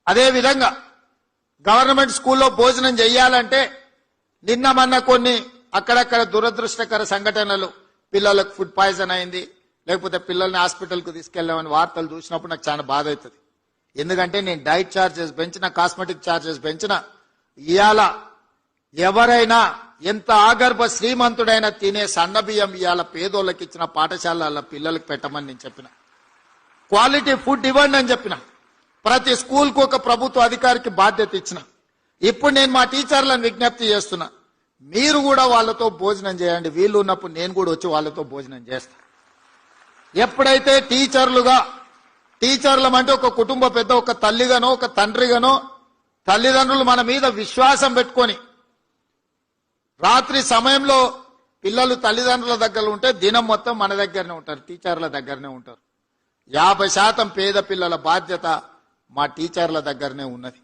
అదే విధంగా గవర్నమెంట్ స్కూల్లో భోజనం చేయాలంటే నిన్న మొన్న కొన్ని అక్కడక్కడ దురదృష్టకర సంఘటనలు, పిల్లలకు ఫుడ్ పాయిజన్ అయింది, లేకపోతే పిల్లల్ని హాస్పిటల్కు తీసుకెళ్లామని వార్తలు చూసినప్పుడు నాకు చాలా బాధ అవుతుంది. ఎందుకంటే నేను డైట్ ఛార్జెస్ పెంచిన, కాస్మెటిక్ ఛార్జెస్ పెంచిన, ఇవాళ ఎవరైనా ఎంత ఆగర్భ శ్రీమంతుడైనా తినే సన్న బియ్యం ఇవాళ పేదోళ్ళకి ఇచ్చిన పాఠశాలల పిల్లలకు పెట్టమని నేను చెప్పిన. క్వాలిటీ ఫుడ్ ఇవ్వండి అని చెప్పిన. ప్రతి స్కూల్కు ఒక ప్రభుత్వ అధికారికి బాధ్యత ఇచ్చిన. ఇప్పుడు నేను మా టీచర్లను విజ్ఞప్తి చేస్తున్నా, మీరు కూడా వాళ్ళతో భోజనం చేయండి. వీళ్ళు ఉన్నప్పుడు నేను కూడా వచ్చి వాళ్ళతో భోజనం చేస్తా. ఎప్పుడైతే టీచర్లం అంటే ఒక కుటుంబ పెద్ద, ఒక తల్లిగానో ఒక తండ్రిగానో తల్లిదండ్రులు మన మీద విశ్వాసం పెట్టుకొని రాత్రి సమయంలో పిల్లలు తల్లిదండ్రుల దగ్గర ఉంటే దినం మొత్తం మన దగ్గరనే ఉంటారు, టీచర్ల దగ్గరనే ఉంటారు. 50% పేద పిల్లల బాధ్యత మా టీచర్ల దగ్గరనే ఉన్నది.